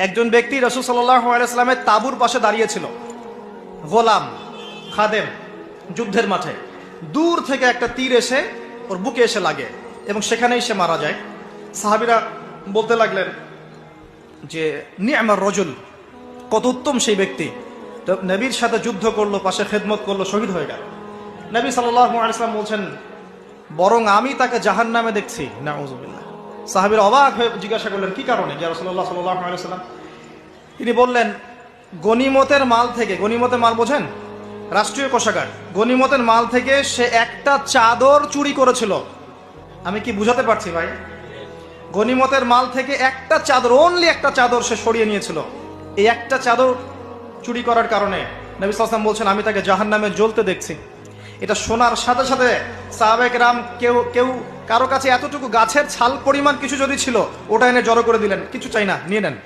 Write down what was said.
একজন ব্যক্তি রাসূল সাল্লাল্লাহু আলাইহি ওয়াসাল্লামের তাঁবুর পাশে দাঁড়িয়েছিল। গোলাম, খাদেম, যুদ্ধের মাঠে দূর থেকে একটা তীর এসে ওর বুকে এসে লাগে এবং সেখানেই সে মারা যায়। সাহাবীরা বলতে লাগলেন যে নি'মার রাজুল, কত উত্তম সেই ব্যক্তি, তো নবীর সাথে যুদ্ধ করলো, পাশে খেদমত করলো, শহীদ হয়ে গেল। নবী সাল্লাল্লাহু আলাইহি ওয়াসাল্লাম বলছেন বরং আমি তাকে জাহান্নামে দেখছি। নাউযুবিল্লাহ। সাহাবীরা অবাক হয়ে জিজ্ঞাসা করলেন কি কারণে ইয়া রাসূলুল্লাহ সাল্লাল্লাহু আলাইহি ওয়াসাল্লাম? তিনি বললেন গনিমতের মাল থেকে, গনিমতের মাল বোঝেন, রাষ্ট্রীয় কোষাগার, গনিমতের মাল থেকে সে একটা চাদর চুরি করেছিল। আমি কি বুঝাতে পারছি ভাই? গনিমতের মাল থেকে একটা চাদর, অনলি একটা চাদর সে সরিয়ে নিয়েছিল। এই একটা চাদর চুরি করার কারণে নবী সাল্লাল্লাহু আলাইহি ওয়াসাল্লাম বলছেন আমি তাকে জাহান্নামে জ্বলতে দেখছি। এটা শোনার সাথে সাথে সাহাবায়ে কেরাম কেউ কারো কাছে এতটুকু গাছের ছাল পরিমাণ কিছু যদি ছিল ওটা এনে জড়ো করে দিলেন, কিছু চাই না, নিয়ে নেন।